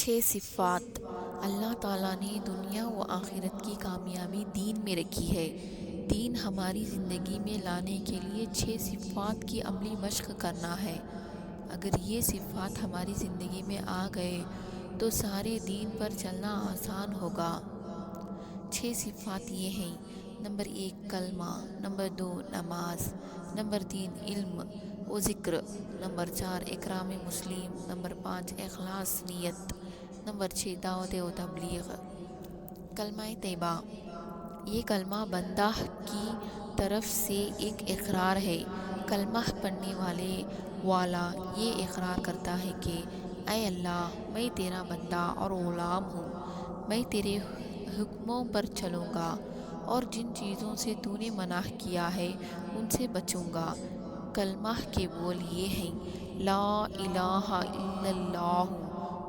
6 صفات اللہ تعالیٰ نے دنیا و آخرت کی کامیابی دین میں رکھی ہے۔ دین ہماری زندگی میں لانے کے لیے 6 صفات کی عملی مشق کرنا ہے۔ اگر یہ صفات ہماری زندگی میں آ گئے تو سارے دین پر چلنا آسان ہوگا۔ 6 صفات یہ ہیں: نمبر 1 کلمہ، نمبر 2 نماز، نمبر 3 علم و ذکر، نمبر 4 اکرام مسلم، نمبر 5 اخلاص نیت، نمبر 6 دعوت و تبلیغ۔ کلمہ طیبہ، یہ کلمہ بندہ کی طرف سے ایک اقرار ہے۔ کلمہ پڑھنے والا یہ اقرار کرتا ہے کہ اے اللہ، میں تیرا بندہ اور غلام ہوں، میں تیرے حکموں پر چلوں گا اور جن چیزوں سے تو نے منع کیا ہے ان سے بچوں گا۔ کلمہ کے بول یہ ہیں: لا الہ الا اللہ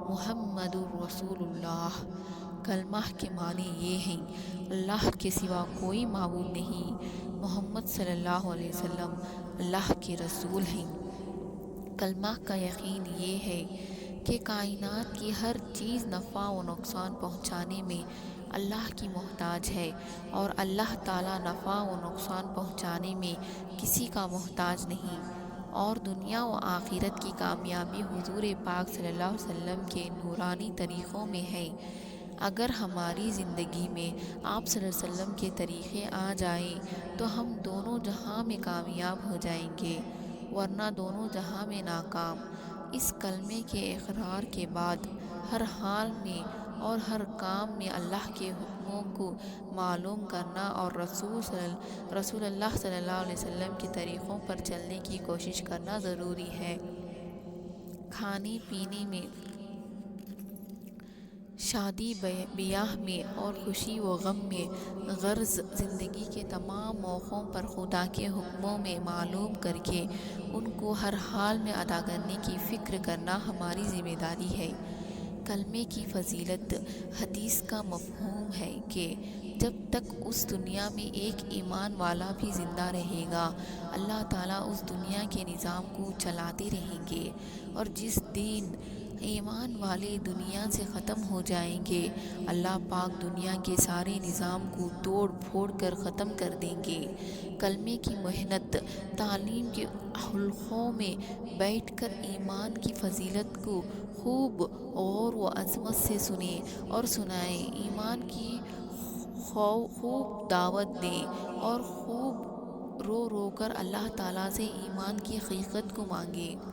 محمد الرسول اللہ۔ کلمہ کے معنی یہ ہیں: اللہ کے سوا کوئی معبود نہیں، محمد صلی اللہ علیہ وسلم اللہ کے رسول ہیں۔ کلمہ کا یقین یہ ہے کہ کائنات کی ہر چیز نفع و نقصان پہنچانے میں اللہ کی محتاج ہے اور اللہ تعالیٰ نفع و نقصان پہنچانے میں کسی کا محتاج نہیں، اور دنیا و آخرت کی کامیابی حضور پاک صلی اللہ علیہ وسلم کے نورانی طریقوں میں ہے۔ اگر ہماری زندگی میں آپ صلی اللہ علیہ وسلم کے طریقے آ جائیں تو ہم دونوں جہاں میں کامیاب ہو جائیں گے، ورنہ دونوں جہاں میں ناکام۔ اس کلمے کے اقرار کے بعد ہر حال میں اور ہر کام میں اللہ کے حکموں کو معلوم کرنا اور رسول اللہ صلی اللہ علیہ وسلم کے طریقوں پر چلنے کی کوشش کرنا ضروری ہے۔ کھانے پینے میں، شادی بیاہ میں اور خوشی و غم میں، غرض زندگی کے تمام موقعوں پر خدا کے حکموں میں معلوم کر کے ان کو ہر حال میں ادا کرنے کی فکر کرنا ہماری ذمہ داری ہے۔ کلمے کی فضیلت، حدیث کا مفہوم ہے کہ جب تک اس دنیا میں ایک ایمان والا بھی زندہ رہے گا، اللہ تعالیٰ اس دنیا کے نظام کو چلاتے رہیں گے، اور جس دن ایمان والے دنیا سے ختم ہو جائیں گے، اللہ پاک دنیا کے سارے نظام کو توڑ پھوڑ کر ختم کر دیں گے۔ کلمے کی محنت، تعلیم کے حلقوں میں بیٹھ کر ایمان کی فضیلت کو خوب غور و عظمت سے سنیں اور سنائیں، ایمان کی خوب دعوت دیں اور خوب رو رو کر اللہ تعالیٰ سے ایمان کی حقیقت کو مانگیں۔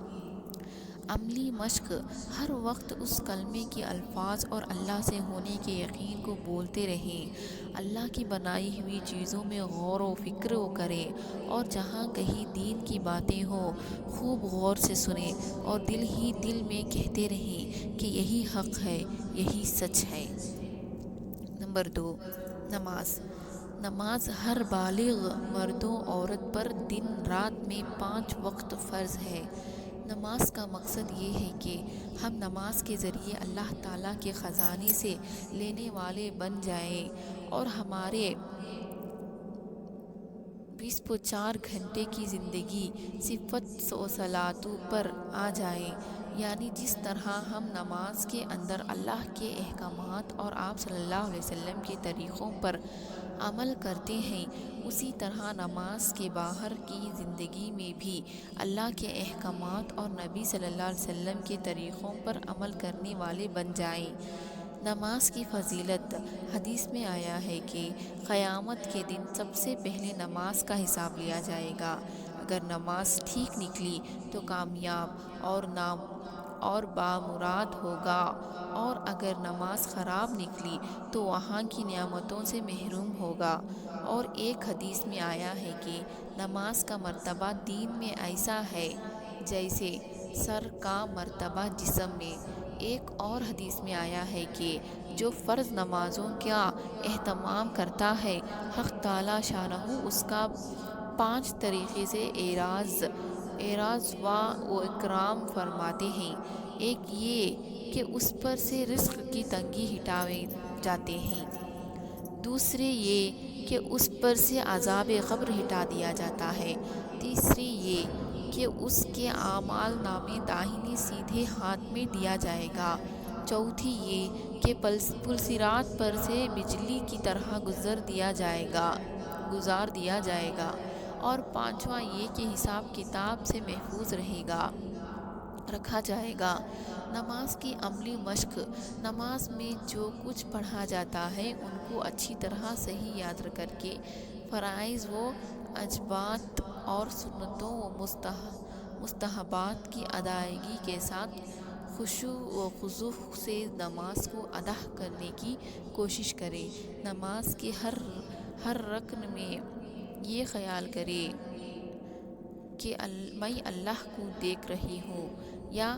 عملی مشق، ہر وقت اس کلمے کے الفاظ اور اللہ سے ہونے کے یقین کو بولتے رہیں، اللہ کی بنائی ہوئی چیزوں میں غور و فکر کریں، اور جہاں کہیں دین کی باتیں ہوں خوب غور سے سنیں اور دل ہی دل میں کہتے رہیں کہ یہی حق ہے، یہی سچ ہے۔ نمبر 2 نماز۔ نماز ہر بالغ مرد و عورت پر دن رات میں 5 وقت فرض ہے۔ نماز کا مقصد یہ ہے کہ ہم نماز کے ذریعے اللہ تعالیٰ کے خزانے سے لینے والے بن جائیں اور ہمارے 24 گھنٹے کی زندگی صفت و صلاۃ پر آ جائے، یعنی جس طرح ہم نماز کے اندر اللہ کے احکامات اور آپ صلی اللہ علیہ وسلم کے طریقوں پر عمل کرتے ہیں، اسی طرح نماز کے باہر کی زندگی میں بھی اللہ کے احکامات اور نبی صلی اللہ علیہ وسلم کے طریقوں پر عمل کرنے والے بن جائیں۔ نماز کی فضیلت، حدیث میں آیا ہے کہ قیامت کے دن سب سے پہلے نماز کا حساب لیا جائے گا۔ اگر نماز ٹھیک نکلی تو کامیاب اور بامراد ہوگا، اور اگر نماز خراب نکلی تو وہاں کی نعمتوں سے محروم ہوگا۔ اور ایک حدیث میں آیا ہے کہ نماز کا مرتبہ دین میں ایسا ہے جیسے سر کا مرتبہ جسم میں۔ ایک اور حدیث میں آیا ہے کہ جو فرض نمازوں کا اہتمام کرتا ہے، حق تعالیٰ شانہ اس کا 5 طریقے سے اعراض و اکرام فرماتے ہیں۔ ایک یہ کہ اس پر سے رزق کی تنگی ہٹائے جاتے ہیں، دوسرے یہ کہ اس پر سے عذاب قبر ہٹا دیا جاتا ہے، تیسری یہ کہ اس کے اعمال نامے داہنے سیدھے ہاتھ میں دیا جائے گا، چوتھی یہ کہ پلسرات پر سے بجلی کی طرح گزار دیا جائے گا، اور پانچواں یہ کہ حساب کتاب سے محفوظ رکھا جائے گا۔ نماز کی عملی مشق: نماز میں جو کچھ پڑھا جاتا ہے ان کو اچھی طرح صحیح یاد کر کے فرائض و واجبات اور سنتوں و مستحبات کی ادائیگی کے ساتھ خشوع و خضوع سے نماز کو ادا کرنے کی کوشش کرے۔ نماز کے ہر رکن میں یہ خیال کرے کہ میں اللہ کو دیکھ رہی ہوں، یا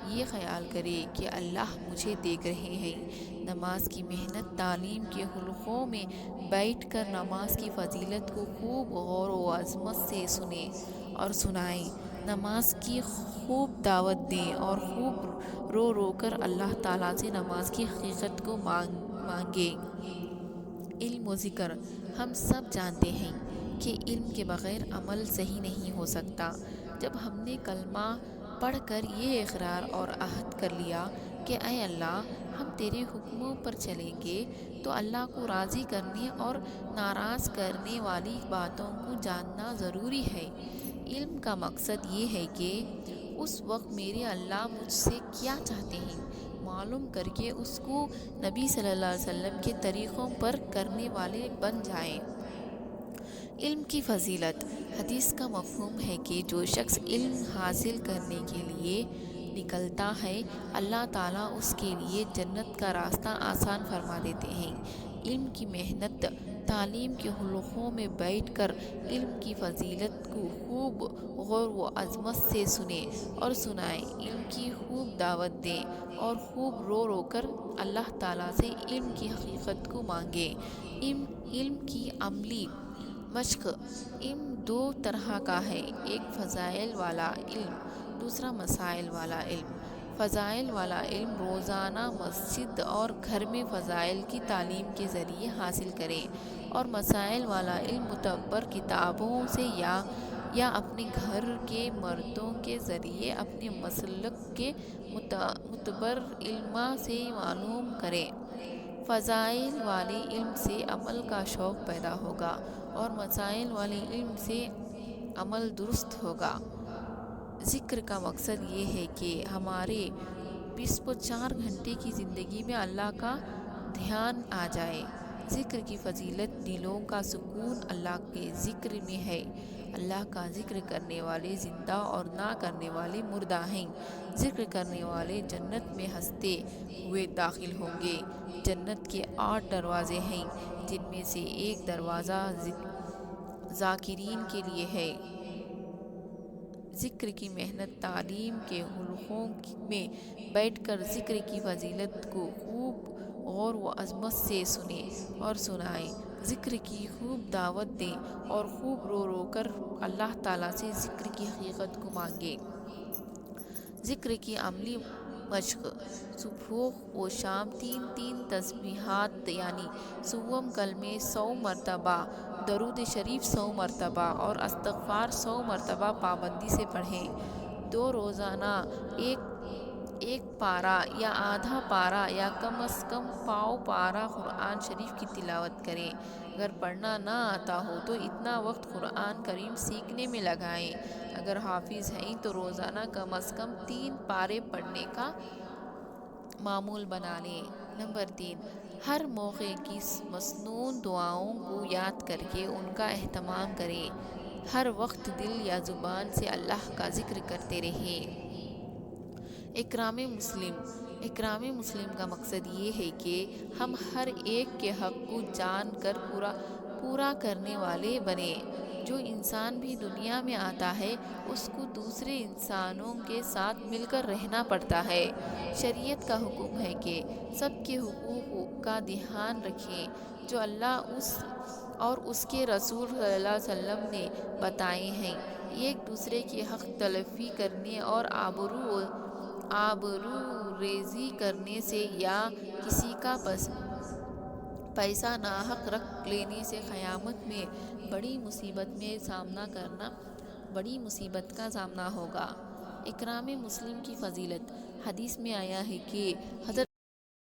یہ خیال کرے کہ اللہ مجھے دیکھ رہے ہیں۔ نماز کی محنت: تعلیم کے حلقوں میں بیٹھ کر نماز کی فضیلت کو خوب غور و عظمت سے سنیں اور سنائیں۔ نماز کی خوب دعوت دیں اور خوب رو رو کر اللہ تعالیٰ سے نماز کی حقیقت کو مانگیں۔ علم و ذکر: ہم سب جانتے ہیں کہ علم کے بغیر عمل صحیح نہیں ہو سکتا۔ جب ہم نے کلمہ پڑھ کر یہ اقرار اور عہد کر لیا کہ اے اللہ، ہم تیرے حکموں پر چلیں گے، تو اللہ کو راضی کرنے اور ناراض کرنے والی باتوں کو جاننا ضروری ہے۔ علم کا مقصد یہ ہے کہ اس وقت میرے اللہ مجھ سے کیا چاہتے ہیں معلوم کر کے اس کو نبی صلی اللہ علیہ وسلم کے طریقوں پر کرنے والے بن جائیں۔ علم کی فضیلت: حدیث کا مفہوم ہے کہ جو شخص علم حاصل کرنے کے لیے نکلتا ہے، اللہ تعالیٰ اس کے لیے جنت کا راستہ آسان فرما دیتے ہیں۔ علم کی محنت: تعلیم کے حلقوں میں بیٹھ کر علم کی فضیلت کو خوب غور و عظمت سے سنیں اور سنائیں۔ علم کی خوب دعوت دیں اور خوب رو رو کر اللہ تعالیٰ سے علم کی حقیقت کو مانگیں۔ علم کی عملی مشق: علم دو طرح کا ہے، ایک فضائل والا علم، دوسرا مسائل والا علم۔ فضائل والا علم روزانہ مسجد اور گھر میں فضائل کی تعلیم کے ذریعے حاصل کریں، اور مسائل والا علم معتبر کتابوں سے یا اپنے گھر کے مردوں کے ذریعے اپنے مسلک کے معتبر علماء سے معلوم کریں۔ فضائل والے علم سے عمل کا شوق پیدا ہوگا اور مسائل والے علم سے عمل درست ہوگا۔ ذکر کا مقصد یہ ہے کہ ہمارے 24 گھنٹے کی زندگی میں اللہ کا دھیان آ جائے۔ ذکر کی فضیلت: دلوں کا سکون اللہ کے ذکر میں ہے۔ اللہ کا ذکر کرنے والے زندہ اور نہ کرنے والے مردہ ہیں۔ ذکر کرنے والے جنت میں ہنستے ہوئے داخل ہوں گے۔ جنت کے 8 دروازے ہیں، جن میں سے ایک دروازہ ذاکرین کے لیے ہے۔ ذکر کی محنت: تعلیم کے حلقوں میں بیٹھ کر ذکر کی فضیلت کو خوب غور و عظمت سے سنیں اور سنائیں۔ ذکر کی خوب دعوت دیں اور خوب رو رو کر اللہ تعالیٰ سے ذکر کی حقیقت کو مانگیں۔ ذکر کی عملی مشق: صبح و شام 3 تسبیحات یعنی سوم کلمے 100 مرتبہ، درود شریف 100 مرتبہ اور استغفار 100 مرتبہ پابندی سے پڑھیں۔ 2 روزانہ ایک پارہ یا آدھا پارہ یا کم از کم پاؤ پارہ قرآن شریف کی تلاوت کریں۔ اگر پڑھنا نہ آتا ہو تو اتنا وقت قرآن کریم سیکھنے میں لگائیں۔ اگر حافظ ہیں تو روزانہ کم از کم 3 پارے پڑھنے کا معمول بنا لیں۔ نمبر 3، ہر موقع کی مسنون دعاؤں کو یاد کر کے ان کا اہتمام کریں۔ ہر وقت دل یا زبان سے اللہ کا ذکر کرتے رہیں۔ اکرام مسلم کا مقصد یہ ہے کہ ہم ہر ایک کے حق کو جان کر پورا کرنے والے بنیں۔ جو انسان بھی دنیا میں آتا ہے اس کو دوسرے انسانوں کے ساتھ مل کر رہنا پڑتا ہے۔ شریعت کا حکم ہے کہ سب کے حقوق کا دھیان رکھیں جو اللہ اور اس کے رسول صلی اللہ علیہ وسلم نے بتائے ہیں۔ ایک دوسرے کی حق تلفی کرنے اور آبرو ریزی کرنے سے یا کسی کا پیسہ ناحق رکھ لینے سے قیامت میں بڑی مصیبت کا سامنا ہوگا۔ اکرام مسلم کی فضیلت: حدیث میں آیا ہے کہ حضرت